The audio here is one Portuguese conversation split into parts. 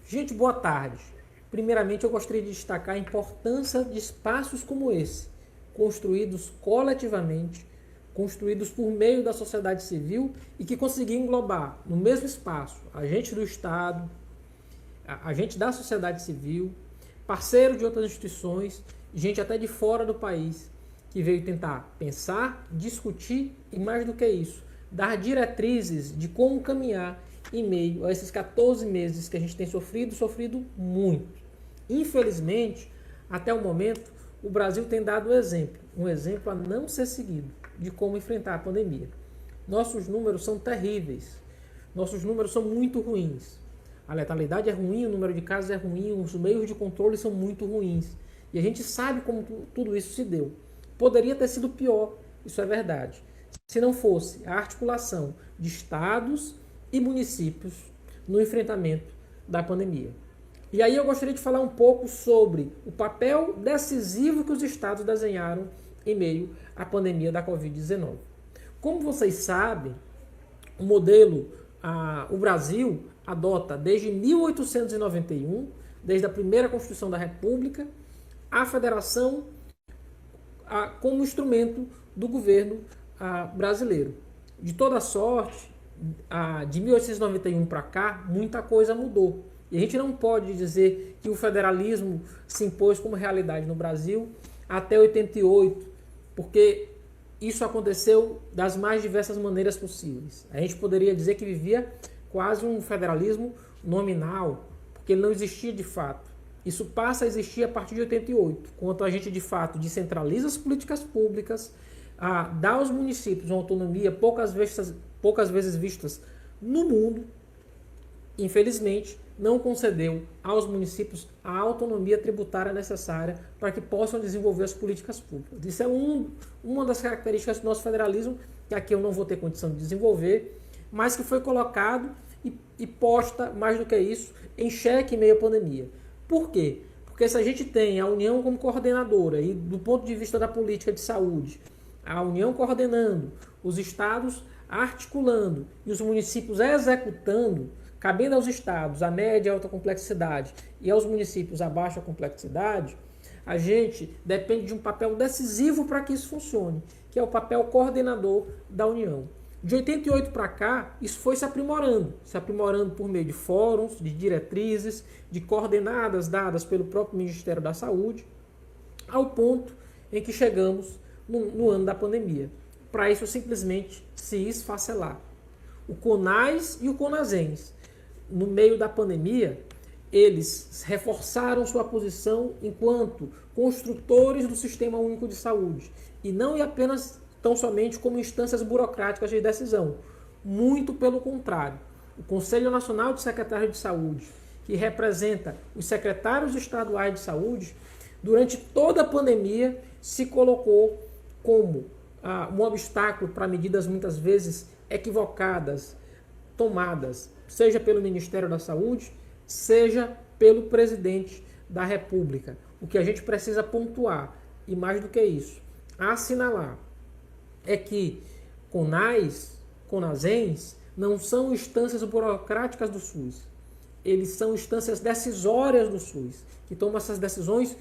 Gente, boa tarde. Primeiramente, eu gostaria de destacar a importância de espaços como esse, construídos coletivamente, construídos por meio da sociedade civil e que conseguiam englobar no mesmo espaço agentes do Estado, agente da sociedade civil, parceiro de outras instituições, gente até de fora do país, que veio tentar pensar, discutir e, mais do que isso, dar diretrizes de como caminhar em meio a esses 14 meses que a gente tem sofrido muito. Infelizmente, até o momento, o Brasil tem dado um exemplo a não ser seguido de como enfrentar a pandemia. Nossos números são terríveis, nossos números são muito ruins. A letalidade é ruim, o número de casos é ruim, os meios de controle são muito ruins. E a gente sabe como tudo isso se deu. Poderia ter sido pior, isso é verdade. Se não fosse a articulação de estados e municípios no enfrentamento da pandemia. E aí eu gostaria de falar um pouco sobre o papel decisivo que os estados desenharam em meio à pandemia da Covid-19. Como vocês sabem, o Brasil adota desde 1891, desde a primeira Constituição da República, a federação como instrumento do governo brasileiro. De toda sorte, de 1891 para cá, muita coisa mudou. E a gente não pode dizer que o federalismo se impôs como realidade no Brasil até 88, porque isso aconteceu das mais diversas maneiras possíveis. A gente poderia dizer que vivia quase um federalismo nominal, porque ele não existia de fato. Isso passa a existir a partir de 88, quando a gente de fato descentraliza as políticas públicas, dá aos municípios uma autonomia poucas vezes vistas no mundo. Infelizmente, não concedeu aos municípios a autonomia tributária necessária para que possam desenvolver as políticas públicas. Isso é uma das características do nosso federalismo, que aqui eu não vou ter condição de desenvolver, mas que foi colocado e posta, mais do que isso, em xeque em meio à pandemia. Por quê? Porque se a gente tem a União como coordenadora e do ponto de vista da política de saúde, a União coordenando, os estados articulando e os municípios executando, cabendo aos estados a média e alta complexidade e aos municípios a baixa complexidade, a gente depende de um papel decisivo para que isso funcione, que é o papel coordenador da União. De 88 para cá, isso foi se aprimorando por meio de fóruns, de diretrizes, de coordenadas dadas pelo próprio Ministério da Saúde, ao ponto em que chegamos no ano da pandemia. Para isso simplesmente se esfacelar. O CONAS e o CONASENS, no meio da pandemia, eles reforçaram sua posição enquanto construtores do Sistema Único de Saúde, e não apenas tão somente como instâncias burocráticas de decisão. Muito pelo contrário. O Conselho Nacional de Secretários de Saúde, que representa os secretários estaduais de saúde, durante toda a pandemia se colocou como um obstáculo para medidas muitas vezes equivocadas, tomadas, seja pelo Ministério da Saúde, seja pelo presidente da República. O que a gente precisa pontuar, e mais do que isso, assinalar, é que CONAS, CONASENS, não são instâncias burocráticas do SUS. Eles são instâncias decisórias do SUS, que tomam essas decisões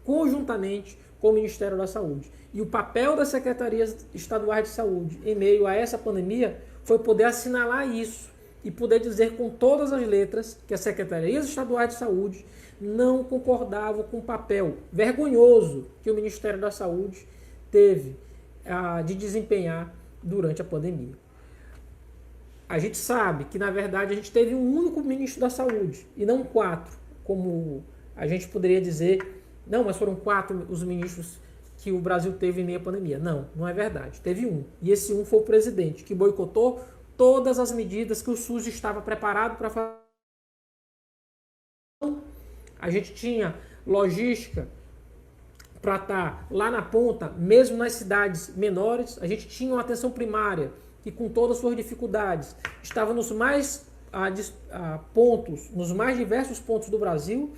conjuntamente com o Ministério da Saúde. E o papel das secretarias estaduais de saúde em meio a essa pandemia foi poder assinalar isso e poder dizer com todas as letras que as secretarias estaduais de saúde não concordavam com o papel vergonhoso que o Ministério da Saúde teve de desempenhar durante a pandemia. A gente sabe que, na verdade, a gente teve um único ministro da saúde e não 4, como a gente poderia dizer. Não, mas foram 4 os ministros que o Brasil teve em meio à pandemia. Não, não é verdade. Teve um. E esse um foi o presidente, que boicotou todas as medidas que o SUS estava preparado para fazer. A gente tinha logística para estar lá na ponta, mesmo nas cidades menores. A gente tinha uma atenção primária, que com todas as suas dificuldades, estava nos mais pontos, nos mais diversos pontos do Brasil.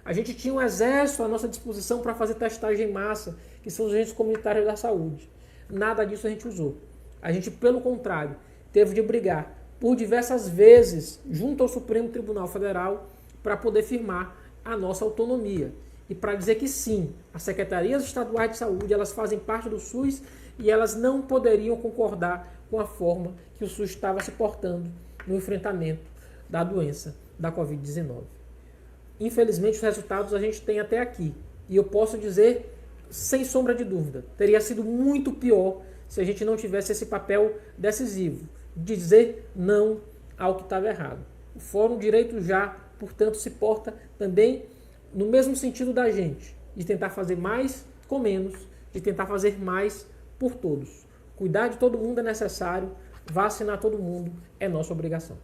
A gente tinha um exército à nossa disposição para fazer testagem em massa, que são os agentes comunitários da saúde. Nada disso a gente usou. A gente, pelo contrário, teve de brigar por diversas vezes junto ao Supremo Tribunal Federal para poder firmar a nossa autonomia. E para dizer que sim, as secretarias estaduais de saúde, elas fazem parte do SUS e elas não poderiam concordar com a forma que o SUS estava se portando no enfrentamento da doença da Covid-19. Infelizmente, os resultados a gente tem até aqui. E eu posso dizer, sem sombra de dúvida, teria sido muito pior se a gente não tivesse esse papel decisivo, de dizer não ao que estava errado. O Fórum Direito Já, portanto, se porta também no mesmo sentido da gente, de tentar fazer mais com menos, de tentar fazer mais por todos. Cuidar de todo mundo é necessário, vacinar todo mundo é nossa obrigação.